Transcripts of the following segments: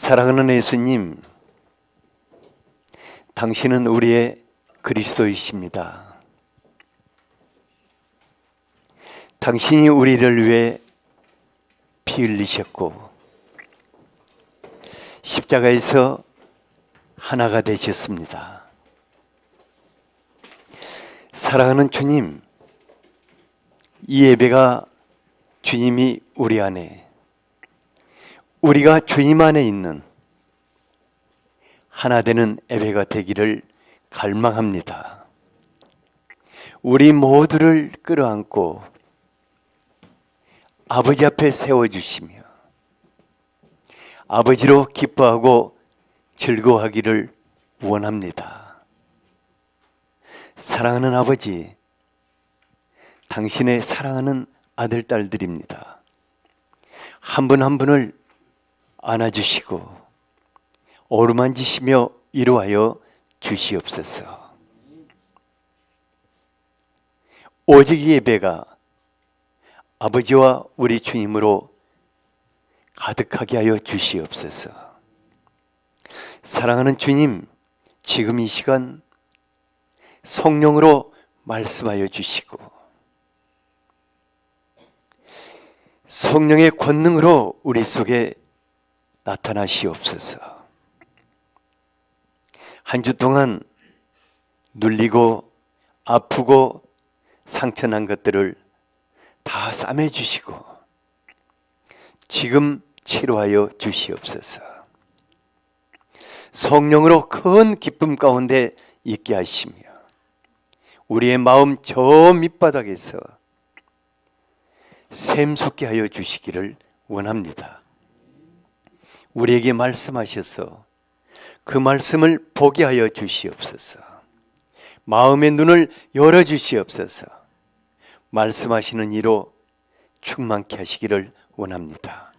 사랑하는 예수님, 당신은 우리의 그리스도이십니다. 당신이 우리를 위해 피 흘리셨고 십자가에서 하나가 되셨습니다. 사랑하는 주님, 이 예배가 주님이 우리 안에, 우리가 주님 안에 있는 하나 되는 예배가 되기를 갈망합니다. 우리 모두를 끌어안고 아버지 앞에 세워주시며 아버지로 기뻐하고 즐거워하기를 원합니다. 사랑하는 아버지, 당신의 사랑하는 아들, 딸들입니다. 한 분 한 분을 안아주시고 어루만지시며 위로하여 주시옵소서. 오직 이 예배가 아버지와 우리 주님으로 가득하게 하여 주시옵소서. 사랑하는 주님, 지금 이 시간 성령으로 말씀하여 주시고 성령의 권능으로 우리 속에 나타나시옵소서. 한 주 동안 눌리고 아프고 상처난 것들을 다 싸매주시고 지금 치료하여 주시옵소서. 성령으로 큰 기쁨 가운데 있게 하시며 우리의 마음 저 밑바닥에서 샘솟게 하여 주시기를 원합니다. 우리에게 말씀하셔서 그 말씀을 보게 하여 주시옵소서. 마음의 눈을 열어주시옵소서. 말씀하시는 이로 충만케 하시기를 원합니다.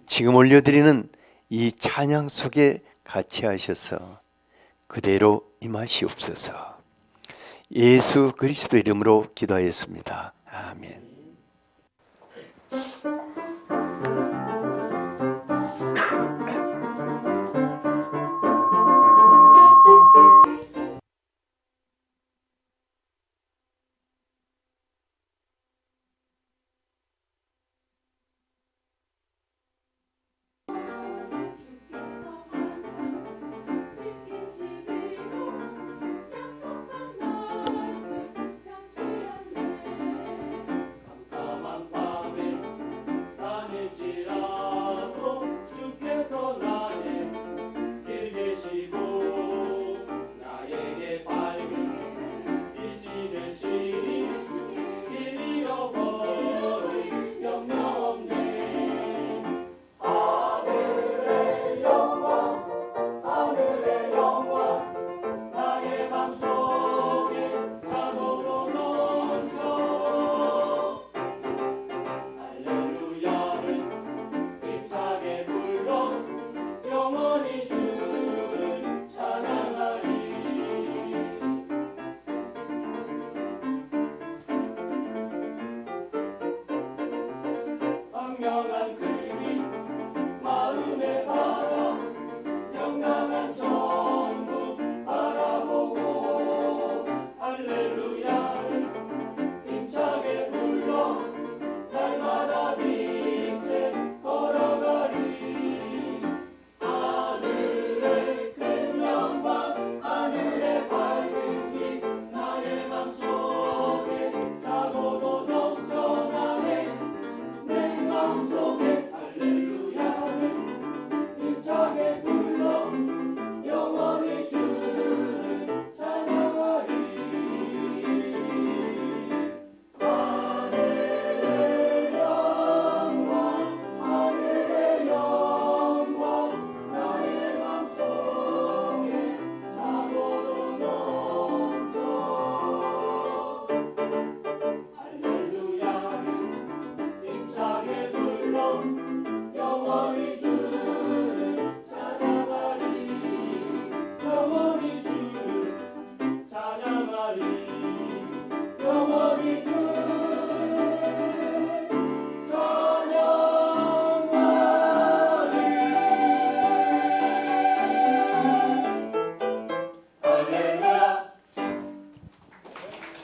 지금 올려드리는 이 찬양 속에 같이 하셔서 그대로 임하시옵소서. 예수 그리스도 이름으로 기도하였습니다. 아멘.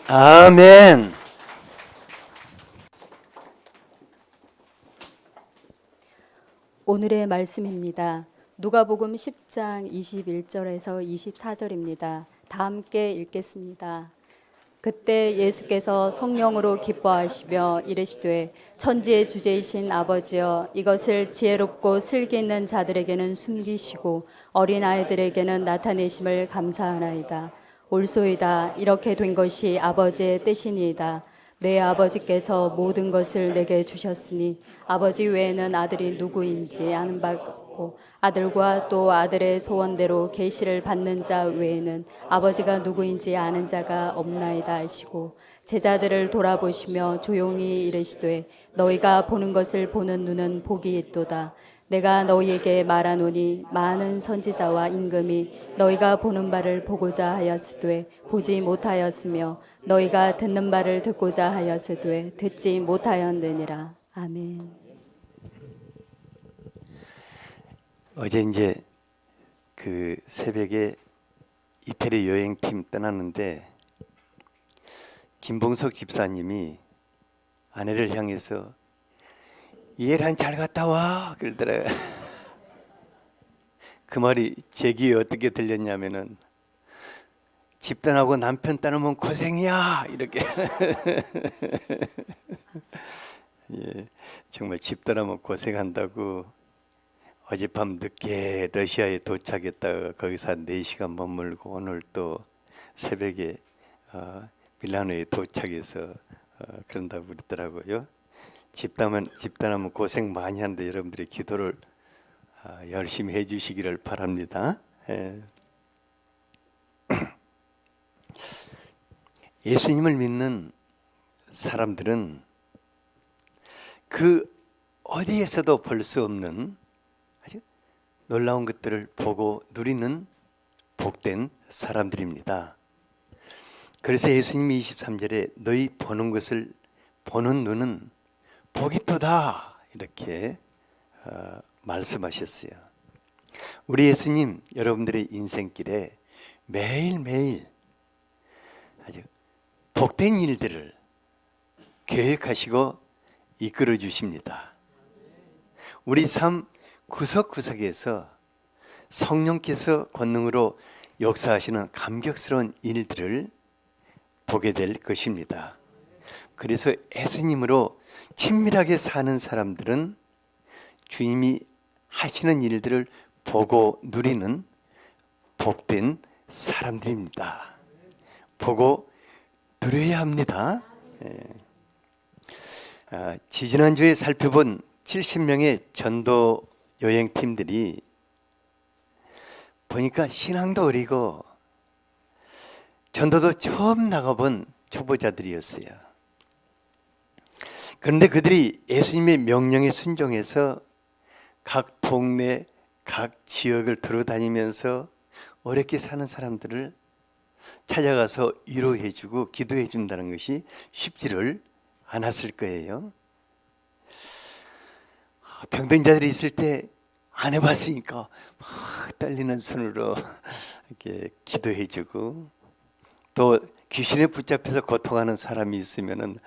아멘. 오늘의 말씀입니다. 누가복음 10장 21절에서 24절입니다. 다 함께 읽겠습니다. 그때 예수께서 성령으로 기뻐하시며 이르시되 천지의 주제이신 아버지여 이것을 지혜롭고 슬기 있는 자들에게는 숨기시고 어린아이들에게는 나타내심을 감사하나이다. 옳소이다. 이렇게 된 것이 아버지의 뜻이니이다. 내 아버지께서 모든 것을 내게 주셨으니 아버지 외에는 아들이 누구인지 아는 바 없고 아들과 또 아들의 소원대로 계시를 받는 자 외에는 아버지가 누구인지 아는 자가 없나이다 하시고 제자들을 돌아보시며 조용히 이르시되 너희가 보는 것을 보는 눈은 복이 있도다. 내가 너희에게 말하노니 많은 선지자와 임금이 너희가 보는 바를 보고자 하였으되 보지 못하였으며 너희가 듣는 바를 듣고자 하였으되 듣지 못하였느니라. 아멘. 어제 이제 그 새벽에 이태리 여행팀 떠났는데 김봉석 집사님이 아내를 향해서 이해란 잘 갔다 와 그러더라고요. 그 말이 제 귀에 어떻게 들렸냐면은 집 떠나고 남편 떠나면 고생이야 이렇게. 예, 정말 집 떠나면 고생한다고 어젯밤 늦게 러시아에 도착했다가 거기서 한 4시간 머물고 오늘 또 새벽에 밀라노에 도착해서 그런다고 그러더라고요. 집 떠나면 고생 많이 하는데 여러분들이 기도를 열심히 해주시기를 바랍니다. 예. 예수님을 믿는 사람들은 그 어디에서도 볼 수 없는 아주 놀라운 것들을 보고 누리는 복된 사람들입니다. 그래서 예수님이 23절에 너희 보는 것을 보는 눈은 복이도다 이렇게 말씀하셨어요. 우리 예수님 여러분들의 인생길에 매일매일 아주 복된 일들을 계획하시고 이끌어 주십니다. 우리 삶 구석구석에서 성령께서 권능으로 역사하시는 감격스러운 일들을 보게 될 것입니다. 그래서 예수님으로 친밀하게 사는 사람들은 주님이 하시는 일들을 보고 누리는 복된 사람들입니다. 보고 누려야 합니다. 지지난주에 살펴본 70명의 전도 여행팀들이 보니까 신앙도 어리고 전도도 처음 나가본 초보자들이었어요. 그런데 그들이 예수님의 명령에 순종해서 각 동네, 각 지역을 돌아다니면서 어렵게 사는 사람들을 찾아가서 위로해주고 기도해준다는 것이 쉽지를 않았을 거예요. 병든자들이 있을 때 안 해봤으니까 막 떨리는 손으로 이렇게 기도해주고, 또 귀신에 붙잡혀서 고통하는 사람이 있으면은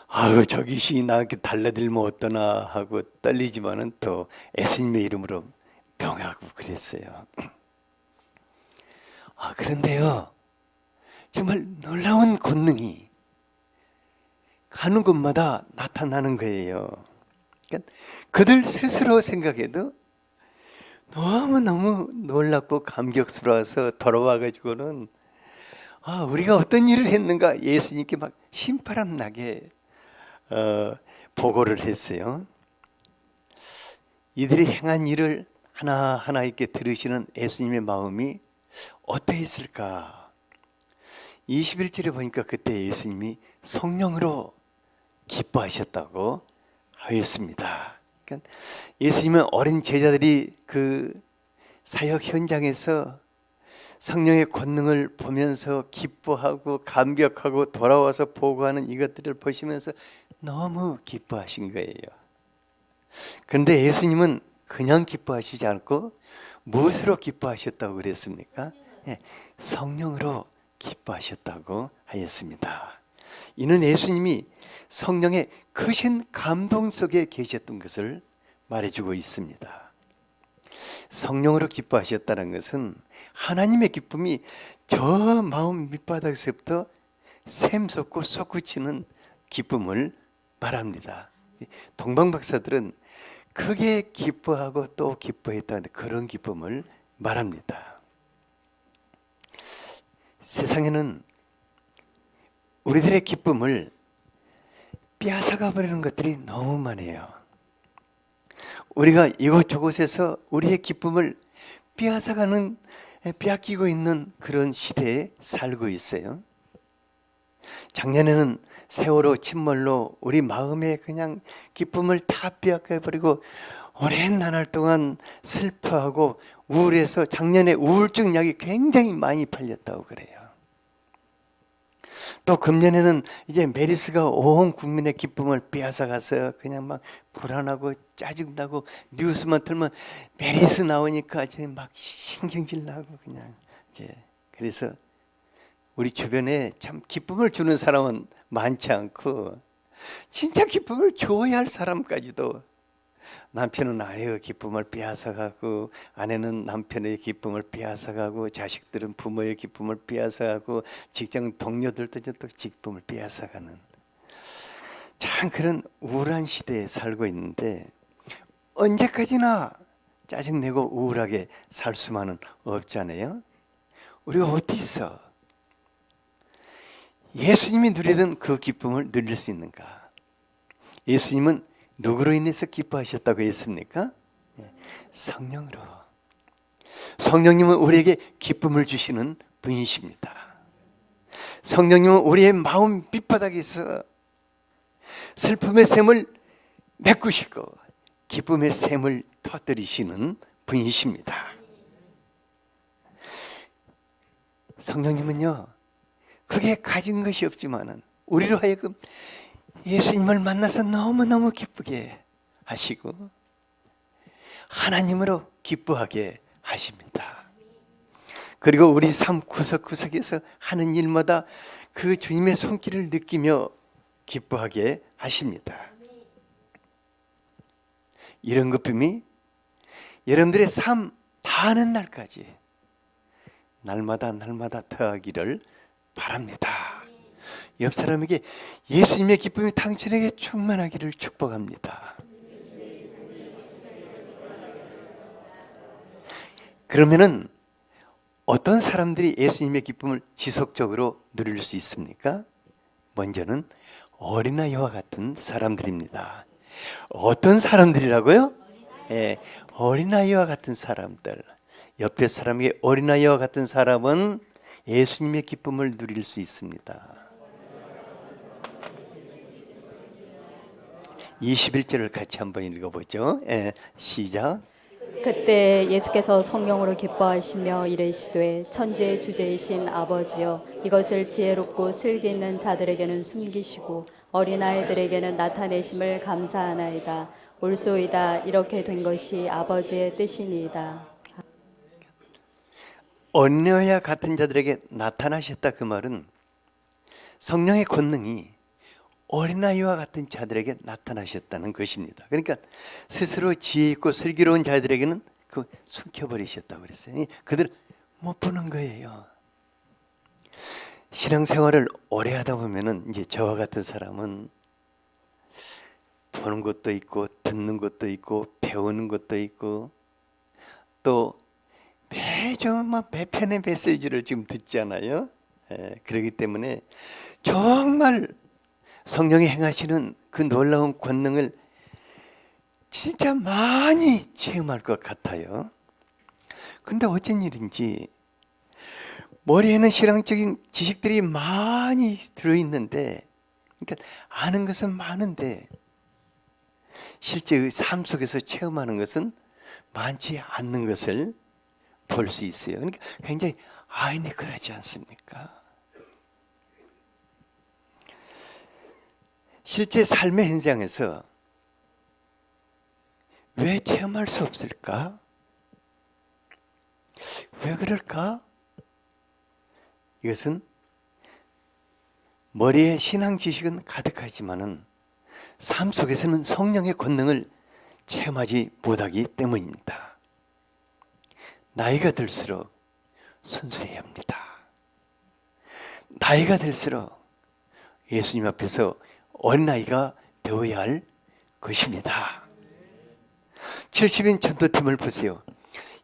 아유 저 귀신이 나한테 달라들면 어떠나 하고 떨리지만은 또 예수님의 이름으로 명하고 그랬어요. 그런데요 정말 놀라운 권능이 가는 곳마다 나타나는 거예요. 그러니까 그들 스스로 생각해도 너무너무 놀랍고 감격스러워서 돌아와가지고는 우리가 어떤 일을 했는가 예수님께 막 신바람 나게 보고를 했어요. 이들이 행한 일을 하나하나 이렇게 들으시는 예수님의 마음이 어떠했을까? 21절에 보니까 그때 예수님이 성령으로 기뻐하셨다고 하였습니다. 그러니까 예수님은 어린 제자들이 그 사역 현장에서 성령의 권능을 보면서 기뻐하고 감격하고 돌아와서 보고하는 이것들을 보시면서 너무 기뻐하신 거예요. 그런데 예수님은 그냥 기뻐하시지 않고 무엇으로 기뻐하셨다고 그랬습니까? 성령으로 기뻐하셨다고 하였습니다. 이는 예수님이 성령의 크신 감동 속에 계셨던 것을 말해주고 있습니다. 성령으로 기뻐하셨다는 것은 하나님의 기쁨이 저 마음 밑바닥에서부터 샘솟고 솟구치는 기쁨을 말합니다. 동방 박사들은 크게 기뻐하고 또 기뻐했다는 그런 기쁨을 말합니다. 세상에는 우리들의 기쁨을 빼앗아가 버리는 것들이 너무 많아요. 우리가 이곳저곳에서 우리의 기쁨을 빼앗기고 있는 그런 시대에 살고 있어요. 작년에는 세월호 침몰로 우리 마음에 그냥 기쁨을 다 빼앗겨버리고 오랜 나날 동안 슬퍼하고 우울해서 작년에 우울증 약이 굉장히 많이 팔렸다고 그래요. 또 금년에는 이제 메르스가 온 국민의 기쁨을 빼앗아가서 그냥 막 불안하고 짜증나고 뉴스만 틀면 메르스 나오니까 이제 막 신경질 나고 그냥 이제 그래서 우리 주변에 참 기쁨을 주는 사람은 많지 않고 진짜 기쁨을 줘야 할 사람까지도 남편은 아내의 기쁨을 빼앗아가고 아내는 남편의 기쁨을 빼앗아가고 자식들은 부모의 기쁨을 빼앗아가고 직장 동료들도 또 기쁨을 빼앗아가는 참 그런 우울한 시대에 살고 있는데 언제까지나 짜증내고 우울하게 살 수만은 없잖아요. 우리가 어디서 예수님이 누리던 그 기쁨을 누릴 수 있는가? 예수님은 누구로 인해서 기뻐하셨다고 했습니까? 성령으로. 성령님은 우리에게 기쁨을 주시는 분이십니다. 성령님은 우리의 마음 밑바닥에서 슬픔의 샘을 메꾸시고 기쁨의 샘을 터뜨리시는 분이십니다. 성령님은요, 그게 가진 것이 없지만은 우리로 하여금 예수님을 만나서 너무너무 기쁘게 하시고 하나님으로 기뻐하게 하십니다. 그리고 우리 삶 구석구석에서 하는 일마다 그 주님의 손길을 느끼며 기뻐하게 하십니다. 이런 기쁨이 여러분들의 삶 다하는 날까지 날마다 더하기를 바랍니다. 옆 사람에게 예수님의 기쁨이 당신에게 충만하기를 축복합니다. 그러면은 어떤 사람들이 예수님의 기쁨을 지속적으로 누릴 수 있습니까? 먼저는 어린아이와 같은 사람들입니다. 어떤 사람들이라고요? 어린아이와 같은 사람들. 옆에 사람에게 어린아이와 같은 사람은 예수님의 기쁨을 누릴 수 있습니다. 21절을 같이 한번 읽어보죠. 시작. 그때 예수께서 성령으로 기뻐하시며 이르시되 천지의 주제이신 아버지여 이것을 지혜롭고 슬기 있는 자들에게는 숨기시고 어린아이들에게는 나타내심을 감사하나이다. 옳소이다. 이렇게 된 것이 아버지의 뜻이니이다. 어린아이와 같은 자들에게 나타나셨다 그 말은 성령의 권능이 어린아이와 같은 자들에게 나타나셨다는 것입니다. 그러니까 스스로 지혜 있고 슬기로운 자들에게는 그 숨겨버리셨다고 그랬어요. 그들 못 보는 거예요. 신앙생활을 오래 하다 보면은 이제 저와 같은 사람은 보는 것도 있고 듣는 것도 있고 배우는 것도 있고 또 매주 막 배편의 메시지를 지금 듣잖아요. 그렇기 때문에 정말 성령이 행하시는 그 놀라운 권능을 진짜 많이 체험할 것 같아요. 그런데 어쩐 일인지 머리에는 신앙적인 지식들이 많이 들어있는데, 그러니까 아는 것은 많은데 실제 삶 속에서 체험하는 것은 많지 않는 것을 볼 수 있어요. 그러니까 굉장히 아이러니컬하지 않습니까? 실제 삶의 현장에서 왜 체험할 수 없을까? 왜 그럴까? 이것은 머리에 신앙 지식은 가득하지만은 삶 속에서는 성령의 권능을 체험하지 못하기 때문입니다. 나이가 들수록 순수해야 합니다. 나이가 들수록 예수님 앞에서 어린아이가 되어야 할 것입니다. 70인 전도팀을 보세요.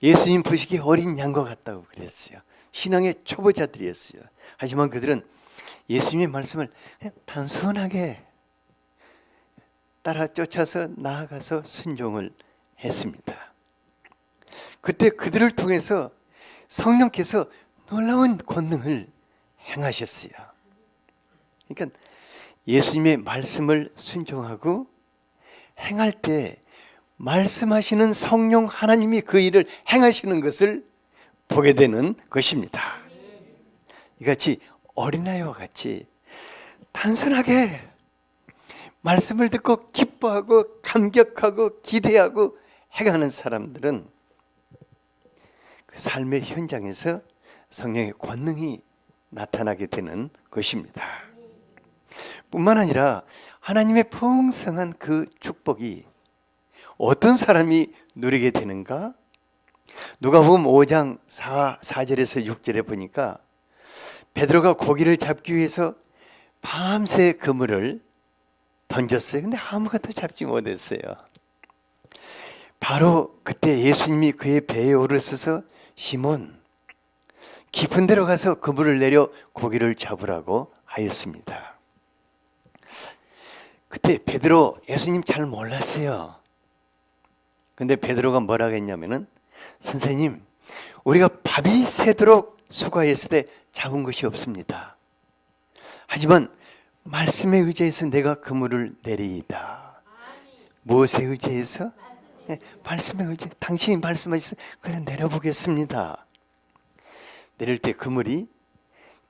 예수님 보시기에 어린 양과 같다고 그랬어요. 신앙의 초보자들이었어요. 하지만 그들은 예수님의 말씀을 그냥 단순하게 따라 쫓아서 나아가서 순종을 했습니다. 그때 그들을 통해서 성령께서 놀라운 권능을 행하셨어요. 그러니까 예수님의 말씀을 순종하고 행할 때 말씀하시는 성령 하나님이 그 일을 행하시는 것을 보게 되는 것입니다. 이같이 어린아이와 같이 단순하게 말씀을 듣고 기뻐하고 감격하고 기대하고 행하는 사람들은 그 삶의 현장에서 성령의 권능이 나타나게 되는 것입니다. 뿐만 아니라 하나님의 풍성한 그 축복이 어떤 사람이 누리게 되는가? 누가복음 5장 4절에서 6절에 보니까 베드로가 고기를 잡기 위해서 밤새 그물을 던졌어요. 근데 아무것도 잡지 못했어요. 바로 그때 예수님이 그의 배에 오르셔서 시몬, 깊은 데로 가서 그물을 내려 고기를 잡으라고 하였습니다. 그때 베드로 예수님 잘 몰랐어요. 근데 베드로가 뭐라고 했냐면은 선생님, 우리가 밤이 새도록 수고했을 때 잡은 것이 없습니다. 하지만 말씀에 의지해서 내가 그물을 내리이다. 무엇에 의지해서? 네, 말씀에 의지. 당신이 말씀하셔서 그냥 내려보겠습니다. 내릴 때 그물이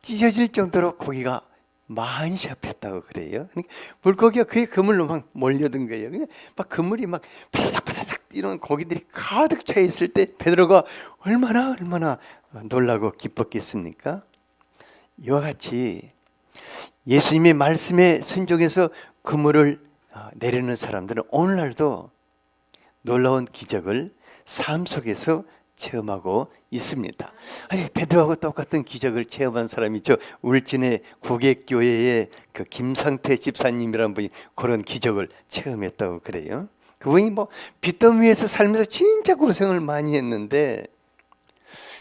찢어질 정도로 고기가 많이 잡혔다고 그래요. 그러니까 물고기가 그의 그물로 막 몰려든 거예요. 그냥 막 그물이 막 파닥파닥 이런 고기들이 가득 차 있을 때 베드로가 얼마나 놀라고 기뻤겠습니까? 이와 같이 예수님의 말씀에 순종해서 그물을 내리는 사람들은 오늘날도 놀라운 기적을 삶 속에서 체험하고 있습니다. 아니, 베드로하고 똑같은 기적을 체험한 사람이 있죠. 울진의 구객교회의 그 김상태 집사님이라는 분이 그런 기적을 체험했다고 그래요. 그분이 뭐 빚더미 위에서 살면서 진짜 고생을 많이 했는데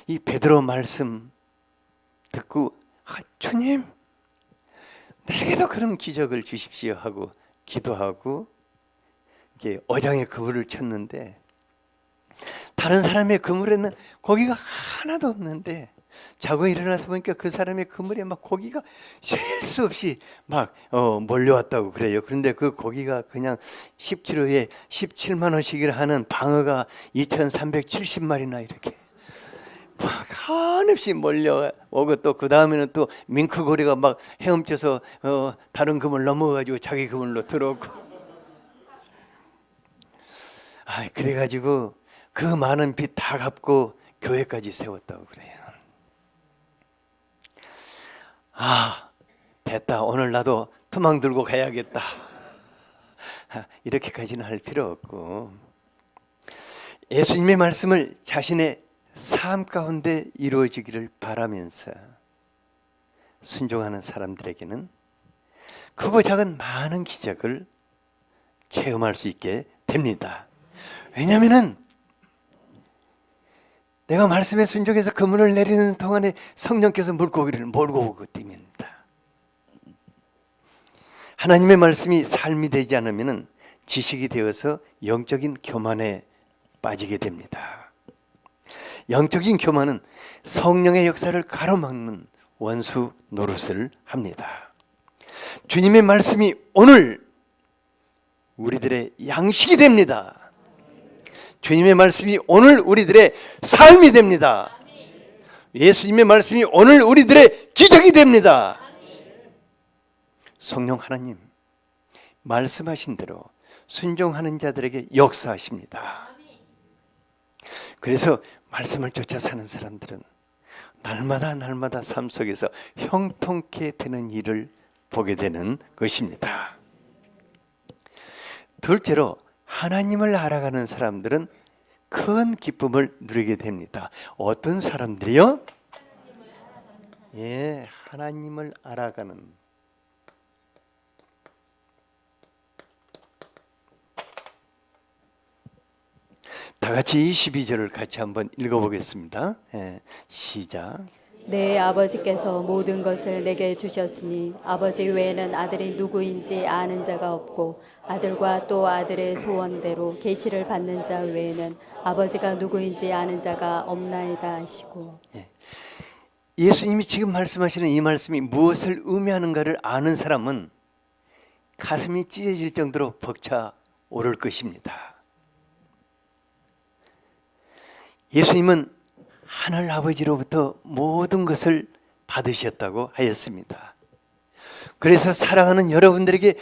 이 베드로 말씀 듣고 주님, 내게도 그런 기적을 주십시오 하고 기도하고 이게 어장에 그물을 쳤는데 다른 사람의 그물에는 고기가 하나도 없는데 자고 일어나서 보니까 그 사람의 그물에 막 고기가 셀 수 없이 막 몰려왔다고 그래요. 그런데 그 고기가 그냥 10kg에 17만 원씩을 하는 방어가 2,370마리나 이렇게 막 한없이 몰려오고 또 그 다음에는 또 밍크고리가 막 헤엄쳐서 다른 그물 넘어가지고 자기 그물로 들어오고 그래가지고 그 많은 빚 다 갚고 교회까지 세웠다고 그래요. 됐다. 오늘 나도 투망 들고 가야겠다. 이렇게까지는 할 필요 없고 예수님의 말씀을 자신의 삶 가운데 이루어지기를 바라면서 순종하는 사람들에게는 크고 작은 많은 기적을 체험할 수 있게 됩니다. 왜냐하면 내가 말씀에 순종해서 그물을 내리는 동안에 성령께서 물고기를 몰고 오기 때문입니다. 하나님의 말씀이 삶이 되지 않으면 지식이 되어서 영적인 교만에 빠지게 됩니다. 영적인 교만은 성령의 역사를 가로막는 원수 노릇을 합니다. 주님의 말씀이 오늘 우리들의 양식이 됩니다. 주님의 말씀이 오늘 우리들의 삶이 됩니다. 예수님의 말씀이 오늘 우리들의 기적이 됩니다. 성령 하나님 말씀하신 대로 순종하는 자들에게 역사하십니다. 그래서 말씀을 쫓아 사는 사람들은 날마다 삶 속에서 형통케 되는 일을 보게 되는 것입니다. 둘째로 하나님을 알아가는 사람들은 큰 기쁨을 누리게 됩니다. 어떤 사람들이요? 예, 하나님을 알아가는. 다 같이 12절을 같이 한번 읽어보겠습니다. 예, 시작. 내 아버지께서 모든 것을 내게 주셨으니 아버지 외에는 아들이 누구인지 아는 자가 없고 아들과 또 아들의 소원대로 계시를 받는 자 외에는 아버지가 누구인지 아는 자가 없나이다 하시고. 예수님이 지금 말씀하시는 이 말씀이 무엇을 의미하는가를 아는 사람은 가슴이 찢어질 정도로 벅차오를 것입니다. 예수님은 하늘 아버지로부터 모든 것을 받으셨다고 하였습니다. 그래서 사랑하는 여러분들에게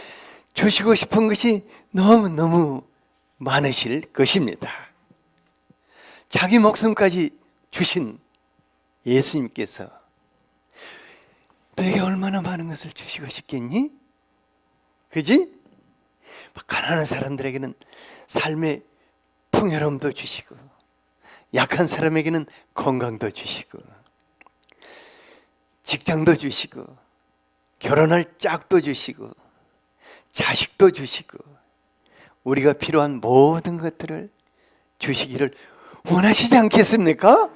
주시고 싶은 것이 너무너무 많으실 것입니다. 자기 목숨까지 주신 예수님께서 너에게 얼마나 많은 것을 주시고 싶겠니? 그지? 가난한 사람들에게는 삶의 풍요로움도 주시고 약한 사람에게는 건강도 주시고 직장도 주시고 결혼할 짝도 주시고 자식도 주시고 우리가 필요한 모든 것들을 주시기를 원하시지 않겠습니까?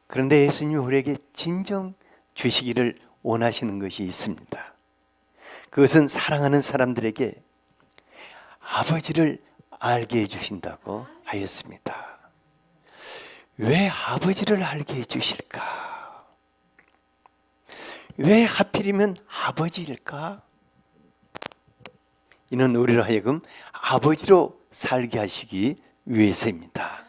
그런데 예수님이 우리에게 진정 주시기를 원하시는 것이 있습니다. 그것은 사랑하는 사람들에게 아버지를 알게 해주신다고 하였습니다. 왜 아버지를 알게 해주실까? 왜 하필이면 아버지일까? 이는 우리로 하여금 아버지로 살게 하시기 위해서입니다.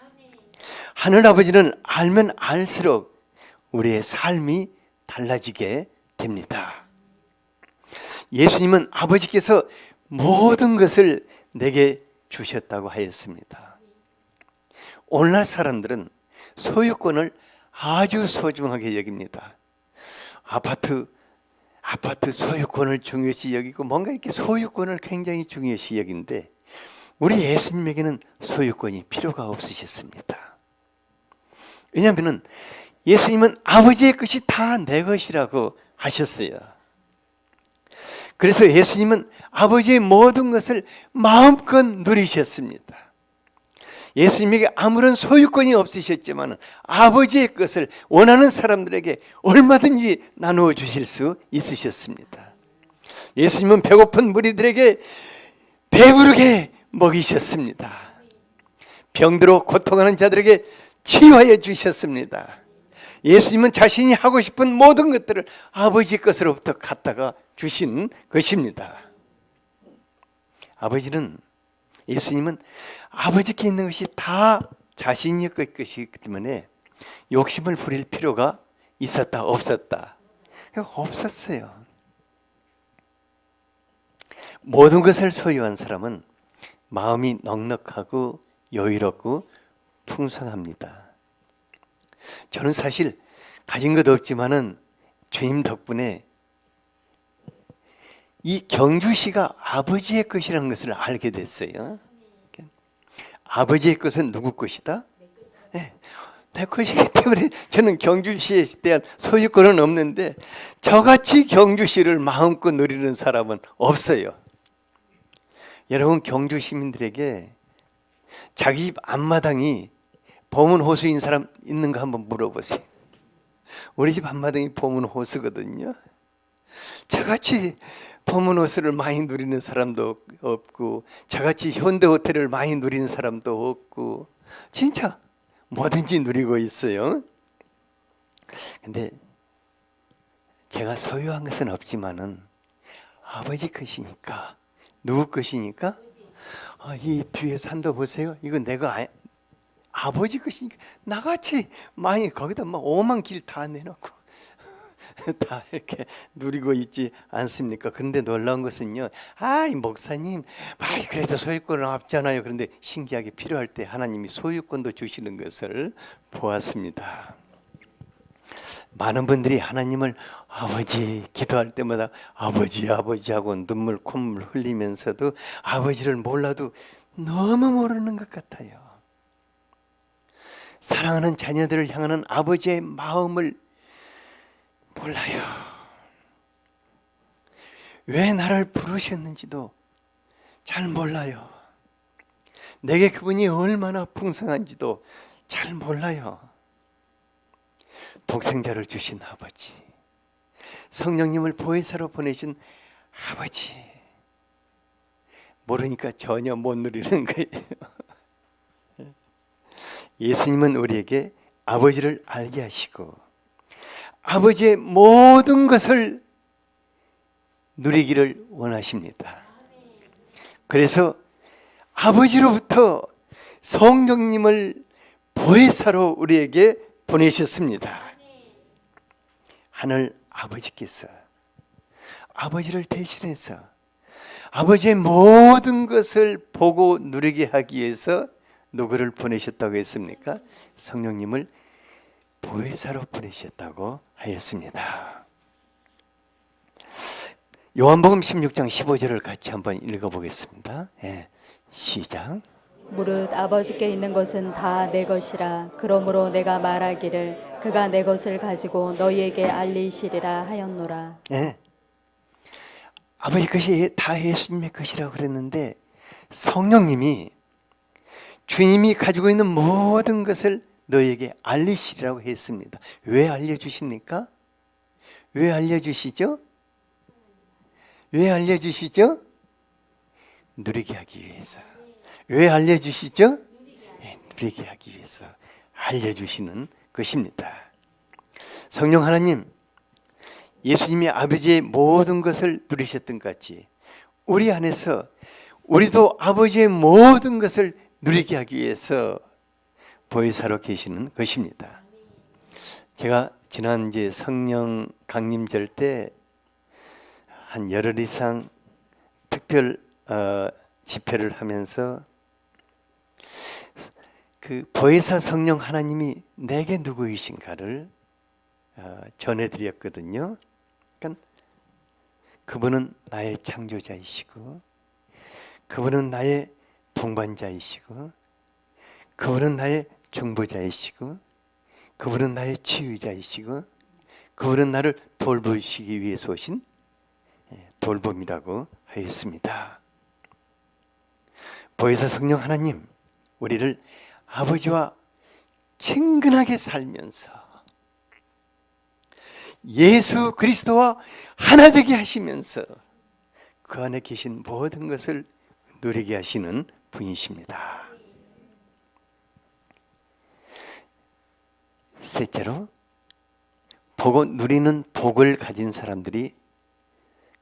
하늘 아버지는 알면 알수록 우리의 삶이 달라지게 됩니다. 예수님은 아버지께서 모든 것을 내게 주셨다고 하였습니다. 오늘날 사람들은 소유권을 아주 소중하게 여깁니다. 아파트 소유권을 중요시 여기고 뭔가 이렇게 소유권을 굉장히 중요시 여기는데 우리 예수님에게는 소유권이 필요가 없으셨습니다. 왜냐하면 예수님은 아버지의 것이 다 내 것이라고 하셨어요. 그래서 예수님은 아버지의 모든 것을 마음껏 누리셨습니다. 예수님에게 아무런 소유권이 없으셨지만 아버지의 것을 원하는 사람들에게 얼마든지 나누어 주실 수 있으셨습니다. 예수님은 배고픈 무리들에게 배부르게 먹이셨습니다. 병들어 고통하는 자들에게 치유하여 주셨습니다. 예수님은 자신이 하고 싶은 모든 것들을 아버지 것으로부터 갖다가 주신 것입니다. 예수님은 아버지께 있는 것이 다 자신의 것이기 때문에 욕심을 부릴 필요가 있었다 없었다? 없었어요. 모든 것을 소유한 사람은 마음이 넉넉하고 여유롭고 풍성합니다. 저는 사실 가진 것 없지만은 주님 덕분에 이 경주시가 아버지의 것이라는 것을 알게 됐어요. 아버지의 것은 누구 것이다? 네, 내 것이기 때문에 저는 경주시에 대한 소유권은 없는데 저같이 경주시를 마음껏 누리는 사람은 없어요. 여러분 경주 시민들에게 자기 집 앞마당이 보문 호수인 사람 있는가 한번 물어보세요. 우리 집 앞마당이 보문 호수거든요. 저같이 보문 호수를 많이 누리는 사람도 없고 저같이 현대 호텔을 많이 누리는 사람도 없고 진짜 뭐든지 누리고 있어요. 근데 제가 소유한 것은 없지만은 아버지 것이니까 누구 것이니까 이 뒤에 산도 보세요. 이거 내가 아버지 것이니까 나같이 많이 거기다 막 오만 길 다 내놓고 다 이렇게 누리고 있지 않습니까? 그런데 놀라운 것은요. 이 목사님, 그래도 소유권은 없잖아요. 그런데 신기하게 필요할 때 하나님이 소유권도 주시는 것을 보았습니다. 많은 분들이 하나님을 아버지 기도할 때마다 아버지 아버지 하고 눈물 콧물 흘리면서도 아버지를 몰라도 너무 모르는 것 같아요. 사랑하는 자녀들을 향하는 아버지의 마음을 몰라요. 왜 나를 부르셨는지도 잘 몰라요. 내게 그분이 얼마나 풍성한지도 잘 몰라요. 독생자를 주신 아버지, 성령님을 보혜사로 보내신 아버지, 모르니까 전혀 못 누리는 거예요. 예수님은 우리에게 아버지를 알게 하시고 아버지의 모든 것을 누리기를 원하십니다. 그래서 아버지로부터 성령님을 보혜사로 우리에게 보내셨습니다. 하늘 아버지께서 아버지를 대신해서 아버지의 모든 것을 보고 누리게 하기 위해서 누구를 보내셨다고 했습니까? 성령님을 보혜사로 보내셨다고 하였습니다. 요한복음 16장 15절을 같이 한번 읽어보겠습니다. 시작. 무릇 아버지께 있는 것은 다 내 것이라. 그러므로 내가 말하기를 그가 내 것을 가지고 너희에게 알리시리라 하였노라. 아버지 것이 다 예수님의 것이라고 그랬는데 성령님이 주님이 가지고 있는 모든 것을 너희에게 알리시리라고 했습니다. 왜 알려주십니까? 왜 알려주시죠? 왜 알려주시죠? 누리게 하기 위해서. 왜 알려주시죠? 누리게 하기 위해서 알려주시는 것입니다. 성령 하나님, 예수님이 아버지의 모든 것을 누리셨던 것 같이 우리 안에서 우리도 아버지의 모든 것을 누리게 하기 위해서 보혜사로 계시는 것입니다. 제가 지난 이제 성령 강림절 때 한 열흘 이상 특별 집회를 하면서 그 보혜사 성령 하나님이 내게 누구이신가를 전해드렸거든요. 그러니까 그분은 나의 창조자이시고 그분은 나의 동반자이시고 그분은 나의 중보자이시고 그분은 나의 치유자이시고 그분은 나를 돌보시기 위해서 오신 돌봄이라고 하였습니다. 보혜사 성령 하나님, 우리를 아버지와 친근하게 살면서 예수 그리스도와 하나 되게 하시면서 그 안에 계신 모든 것을 누리게 하시는 분이십니다. 셋째로, 보고 누리는 복을 가진 사람들이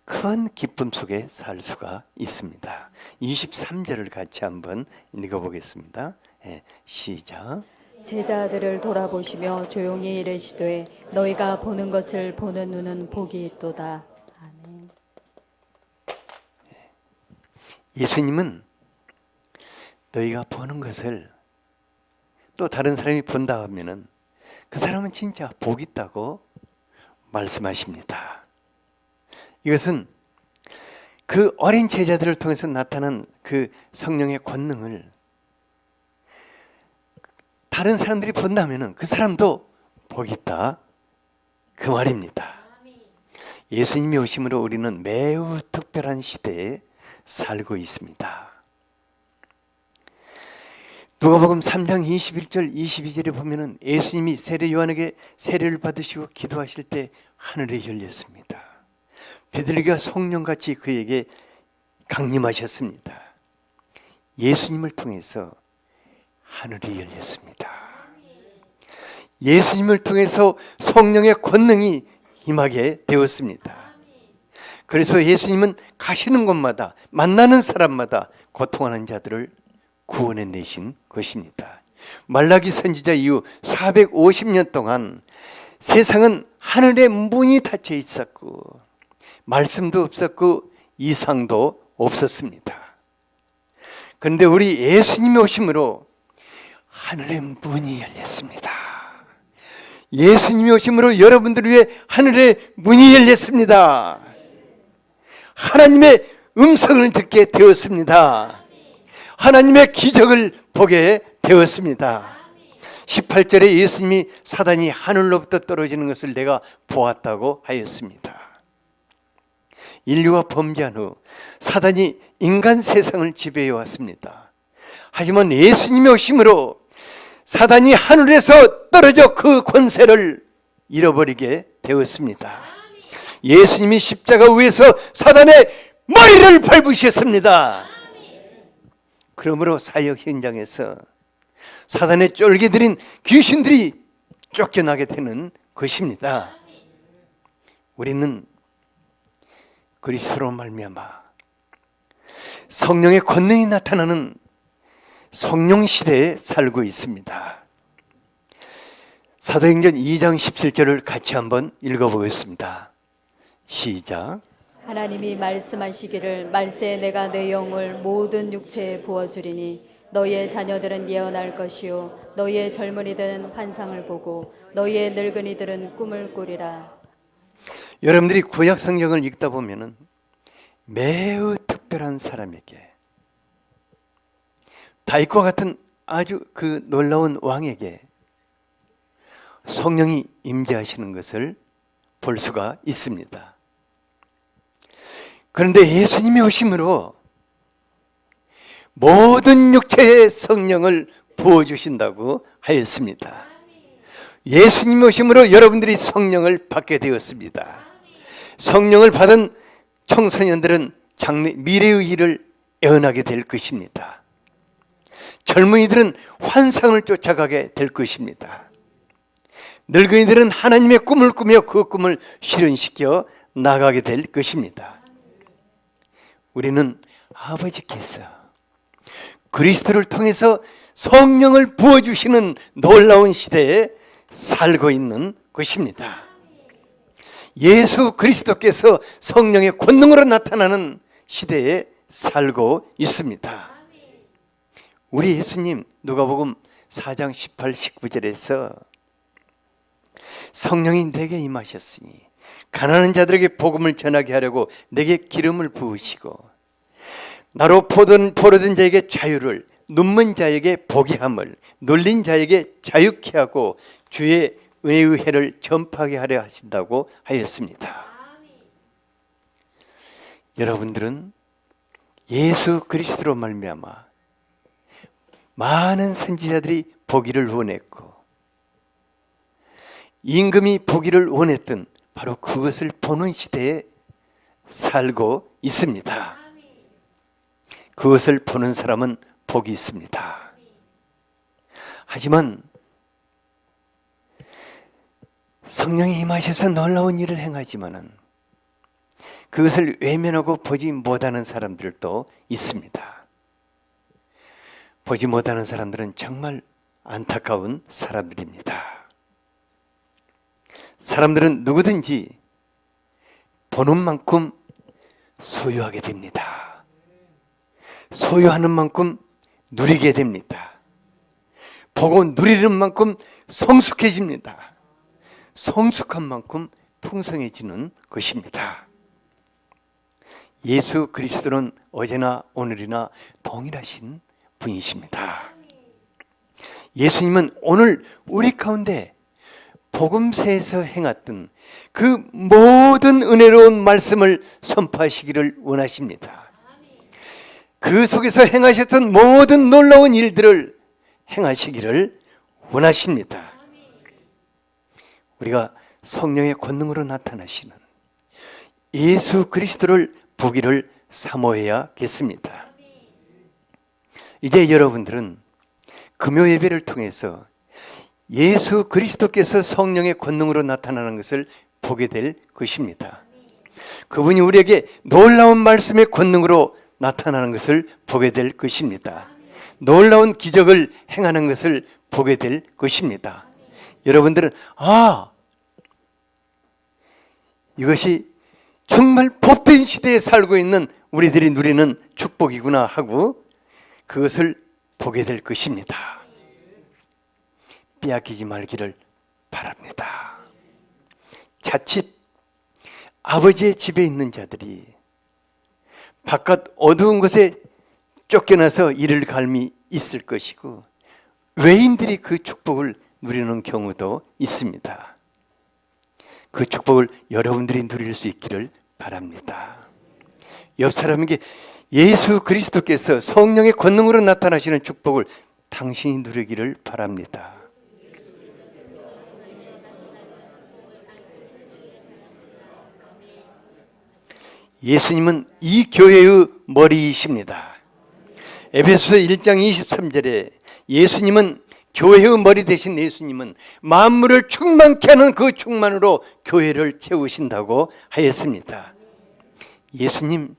큰 기쁨 속에 살 수가 있습니다. 23절을 같이 한번 읽어보겠습니다. 시작. 제자들을 돌아보시며 조용히 이르시되 너희가 보는 것을 보는 눈은 복이 있도다. 아멘. 예수님은 너희가 보는 것을 또 다른 사람이 본다 하면은 그 사람은 진짜 복 있다고 말씀하십니다. 이것은 그 어린 제자들을 통해서 나타난 그 성령의 권능을 다른 사람들이 본다면은 그 사람도 복이 있다 그 말입니다. 예수님이 오심으로 우리는 매우 특별한 시대에 살고 있습니다. 누가복음 3장 21절 22절에 보면은 예수님이 세례 요한에게 세례를 받으시고 기도하실 때 하늘이 열렸습니다. 베들리가 성령같이 그에게 강림하셨습니다. 예수님을 통해서 하늘이 열렸습니다. 예수님을 통해서 성령의 권능이 임하게 되었습니다. 그래서 예수님은 가시는 곳마다 만나는 사람마다 고통하는 자들을 구원해 내신 것입니다. 말라기 선지자 이후 450년 동안 세상은 하늘의 문이 닫혀 있었고 말씀도 없었고 이상도 없었습니다. 그런데 우리 예수님이 오심으로 하늘의 문이 열렸습니다. 예수님이 오심으로 여러분들을 위해 하늘의 문이 열렸습니다. 하나님의 음성을 듣게 되었습니다. 하나님의 기적을 보게 되었습니다. 18절에 예수님이 사단이 하늘로부터 떨어지는 것을 내가 보았다고 하였습니다. 인류가 범죄한 후 사단이 인간 세상을 지배해 왔습니다. 하지만 예수님이 오심으로 사단이 하늘에서 떨어져 그 권세를 잃어버리게 되었습니다. 예수님이 십자가 위에서 사단의 머리를 밟으셨습니다. 그러므로 사역 현장에서 사단의 쫄개들인 귀신들이 쫓겨나게 되는 것입니다. 우리는 그리스도로 말미암아 성령의 권능이 나타나는 성령 시대에 살고 있습니다. 사도행전 2장 17절을 같이 한번 읽어보겠습니다. 시작. 하나님이 말씀하시기를 말세에 내가 내 영을 모든 육체에 부어주리니 너희의 자녀들은 예언할 것이요 너희의 젊은이들은 환상을 보고 너희의 늙은이들은 꿈을 꾸리라. 여러분들이 구약 성경을 읽다 보면은 매우 특별한 사람에게, 다윗과 같은 아주 그 놀라운 왕에게 성령이 임재하시는 것을 볼 수가 있습니다. 그런데 예수님이 오심으로 모든 육체에 성령을 부어주신다고 하였습니다. 예수님이 오심으로 여러분들이 성령을 받게 되었습니다. 성령을 받은 청소년들은 미래의 일을 예언하게 될 것입니다. 젊은이들은 환상을 쫓아가게 될 것입니다. 늙은이들은 하나님의 꿈을 꾸며 그 꿈을 실현시켜 나가게 될 것입니다. 우리는 아버지께서 그리스도를 통해서 성령을 부어주시는 놀라운 시대에 살고 있는 것입니다. 예수 그리스도께서 성령의 권능으로 나타나는 시대에 살고 있습니다. 우리 예수님 누가복음 4장 18, 19절에서 성령이 내게 임하셨으니 가난한 자들에게 복음을 전하게 하려고 내게 기름을 부으시고 나로 포로된 자에게 자유를, 눈먼 자에게 보게 함을, 놀린 자에게 자유케 하고 주의 은혜의 해를 전파하게 하려 하신다고 하였습니다. 여러분들은 예수 그리스도로 말미암아 많은 선지자들이 보기를 원했고 임금이 보기를 원했던 바로 그것을 보는 시대에 살고 있습니다. 그것을 보는 사람은 복이 있습니다. 하지만 성령이 임하셔서 놀라운 일을 행하지만은 그것을 외면하고 보지 못하는 사람들도 있습니다. 보지 못하는 사람들은 정말 안타까운 사람들입니다. 사람들은 누구든지 보는 만큼 소유하게 됩니다. 소유하는 만큼 누리게 됩니다. 보고 누리는 만큼 성숙해집니다. 성숙한 만큼 풍성해지는 것입니다. 예수 그리스도는 어제나 오늘이나 동일하신 분이십니다. 예수님은 오늘 우리 가운데 복음서에서 행했던 그 모든 은혜로운 말씀을 선포하시기를 원하십니다. 그 속에서 행하셨던 모든 놀라운 일들을 행하시기를 원하십니다. 우리가 성령의 권능으로 나타나시는 예수 그리스도를 보기를 사모해야겠습니다. 이제 여러분들은 금요 예배를 통해서 예수 그리스도께서 성령의 권능으로 나타나는 것을 보게 될 것입니다. 그분이 우리에게 놀라운 말씀의 권능으로 나타나는 것을 보게 될 것입니다. 놀라운 기적을 행하는 것을 보게 될 것입니다. 여러분들은 이것이 정말 복된 시대에 살고 있는 우리들이 누리는 축복이구나 하고 그것을 보게 될 것입니다. 빼앗기지 말기를 바랍니다. 자칫 아버지의 집에 있는 자들이 바깥 어두운 곳에 쫓겨나서 이를 갈미 있을 것이고 외인들이 그 축복을 누리는 경우도 있습니다. 그 축복을 여러분들이 누릴 수 있기를 바랍니다. 옆 사람에게 예수 그리스도께서 성령의 권능으로 나타나시는 축복을 당신이 누리기를 바랍니다. 예수님은 이 교회의 머리이십니다. 에베소서 1장 23절에 예수님은 교회의 머리 되신 예수님은 만물을 충만케 하는 그 충만으로 교회를 채우신다고 하였습니다. 예수님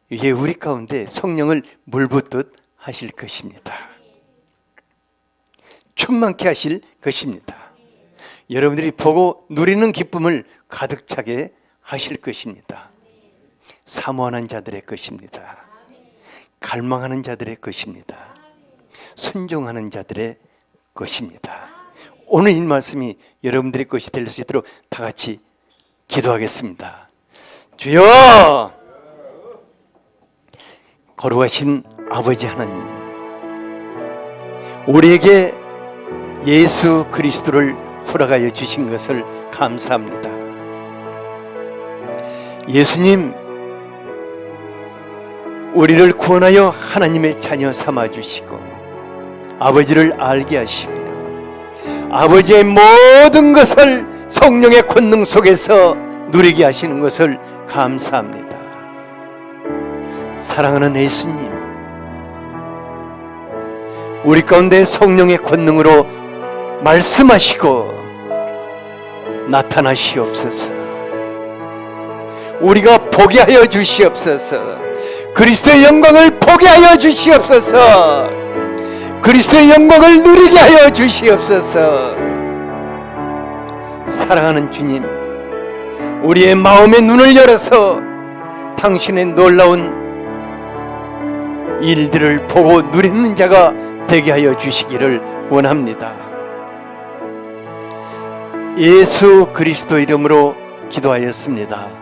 이제 우리 가운데 성령을 물붓듯 하실 것입니다. 충만케 하실 것입니다. 여러분들이 보고 누리는 기쁨을 가득 차게 하실 것입니다. 사모하는 자들의 것입니다. 갈망하는 자들의 것입니다. 순종하는 자들의 것입니다. 오늘 이 말씀이 여러분들의 것이 될 수 있도록 다 같이 기도하겠습니다. 주여, 거룩하신 아버지 하나님, 우리에게 예수 그리스도를 허락하여 주신 것을 감사합니다. 예수님, 우리를 구원하여 하나님의 자녀 삼아주시고 아버지를 알게 하시며 아버지의 모든 것을 성령의 권능 속에서 누리게 하시는 것을 감사합니다. 사랑하는 예수님, 우리 가운데 성령의 권능으로 말씀하시고 나타나시옵소서. 우리가 보게 하여 주시옵소서. 그리스도의 영광을 보게 하여 주시옵소서. 그리스도의 영광을 누리게 하여 주시옵소서. 사랑하는 주님, 우리의 마음의 눈을 열어서 당신의 놀라운 일들을 보고 누리는 자가 되게 하여 주시기를 원합니다. 예수 그리스도 이름으로 기도하였습니다.